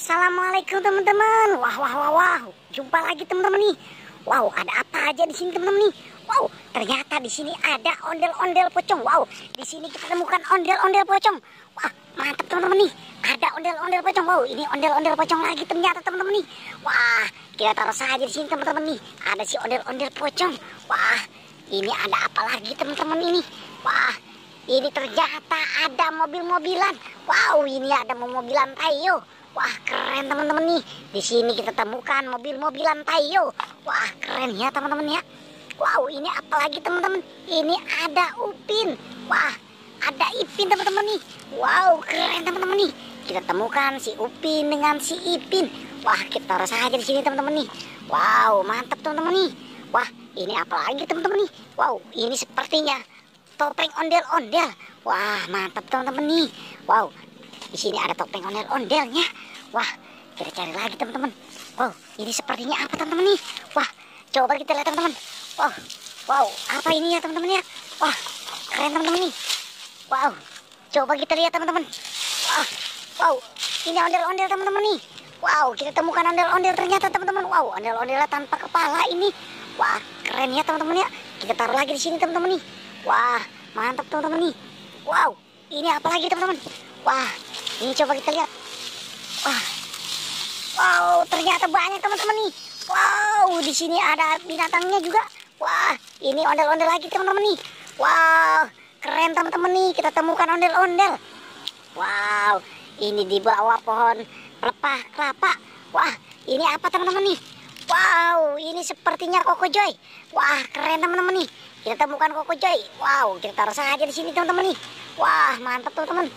Assalamualaikum teman-teman. Wah. Jumpa lagi teman-teman nih. Wow, ada apa aja di sini teman-teman nih? Wow, ternyata di sini ada ondel-ondel pocong. Wow, di sini kita temukan ondel-ondel pocong. Wah, mantap teman-teman nih. Ada ondel-ondel pocong. Wow, ini ondel-ondel pocong lagi ternyata teman-teman nih. Wah, kita taruh saja di sini teman-teman nih. Ada si ondel-ondel pocong. Wah, ini ada apa lagi teman-teman ini? Wah, ini ternyata ada mobil-mobilan. Wow, ini ada mobilan Tayo. Wah, keren teman-teman nih. Di sini kita temukan mobil-mobilan Tayo. Wah, keren ya teman-teman ya. Wow, ini apa lagi teman-teman? Ini ada Upin. Wah, ada Ipin teman-teman nih. Wow, keren teman-teman nih. Kita temukan si Upin dengan si Ipin. Wah, kita taruh saja di sini teman-teman nih. Wow, mantap teman-teman nih. Wah, ini apa lagi teman-teman nih? Wow, ini sepertinya topeng ondel-ondel. Wah, mantap teman-teman nih. Wow, di sini ada topeng ondel-ondelnya. Wah, kita cari lagi teman-teman. Wow, ini sepertinya apa teman-teman nih? Wah, coba kita lihat teman-teman. Wow, apa ini ya teman-teman ya? Wah, keren teman-teman nih. Wow, coba kita lihat teman-teman. Wow, ini ondel-ondel teman-teman nih. Wow, kita temukan ondel-ondel ternyata teman-teman. Wow, ondel-ondelnya tanpa kepala ini. Wah, keren ya teman-teman ya. Kita taruh lagi di sini teman-teman nih. Wah, mantap teman-teman nih. Wow, ini apa lagi teman-teman? Wah, ini coba kita lihat. Wow, ternyata banyak teman-teman nih. Wow, di sini ada binatangnya juga. Wah, ini ondel-ondel lagi teman-teman nih. Wow, keren teman-teman nih. Kita temukan ondel-ondel. Wow, ini di bawah pohon pelepah kelapa. Wah, ini apa teman-teman nih? Wow, ini sepertinya Koko Joy. Wah, keren teman-teman nih. Kita temukan Koko Joy. Wow, kita taruh saja di sini teman-teman nih. Wah, mantap teman-teman.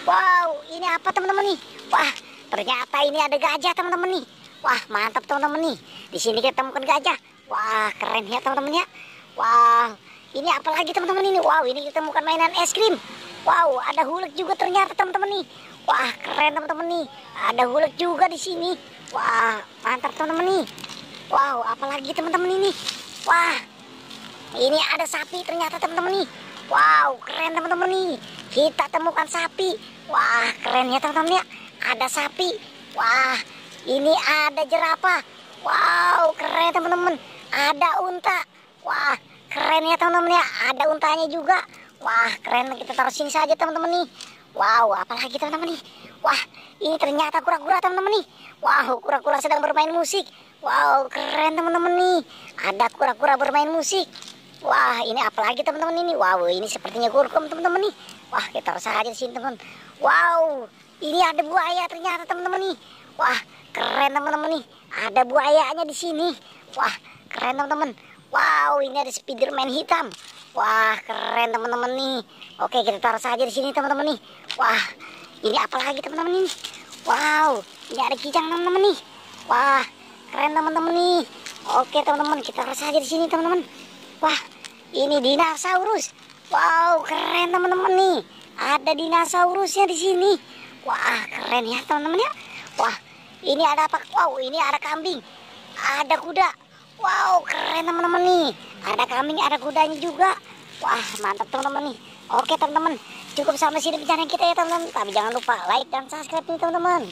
Wow, ini apa teman-teman nih? Wah, ternyata ini ada gajah teman-teman nih. Wah, mantap teman-teman nih. Di sini kita temukan gajah. Wah, keren ya teman-teman ya. Wow, ini apa lagi teman-teman ini? Wow, ini kita temukan mainan es krim. Wow, ada hulek juga ternyata teman-teman nih. Wah, keren teman-teman nih. Ada hulek juga di sini. Wah, mantap teman-teman nih. Wow, apalagi teman-teman ini? Wah, ini ada sapi ternyata teman-teman nih. Wow, keren teman-teman nih. Kita temukan sapi. Wah, keren ya teman-teman ya. Ada sapi. Wah, ini ada jerapah. Wow, keren teman-teman. Ada unta. Wah, keren ya teman-teman ya. Ada untanya juga. Wah, keren. Kita taruh sini saja teman-teman nih. Wow, apalagi teman-teman nih? Wah, ini ternyata kura-kura teman-teman nih. Wow, kura-kura sedang bermain musik. Wow, keren teman-teman nih. Ada kura-kura bermain musik. Wah, ini apa lagi teman-teman ini? Wow, ini sepertinya kurkum teman-teman nih. Wah, kita taruh saja di sini teman. Wow, ini ada buaya ternyata teman-teman nih. Wah, keren teman-teman nih. Ada buayanya di sini. Wah, keren teman-teman. Wow, ini ada Spiderman hitam. Wah, keren teman-teman nih. Oke, kita taruh saja di sini teman-teman nih. Wah, ini apa lagi teman-teman ini? Wow, ini ada kijang teman-teman nih. Wah, keren teman-teman nih. Oke teman-teman, kita taruh saja di sini teman-teman. Wah, ini dinosaurus. Wow, keren teman-teman nih. Ada dinosaurusnya di sini. Wah, keren ya teman-teman ya. Wah, ini ada apa? Wow, ini ada kambing. Ada kuda. Wow, keren teman-teman nih. Ada kambing, ada kudanya juga. Wah, mantap teman-teman nih. Oke teman-teman, cukup sampai sini pencarian kita ya teman-teman. Tapi jangan lupa like dan subscribe nih teman-teman.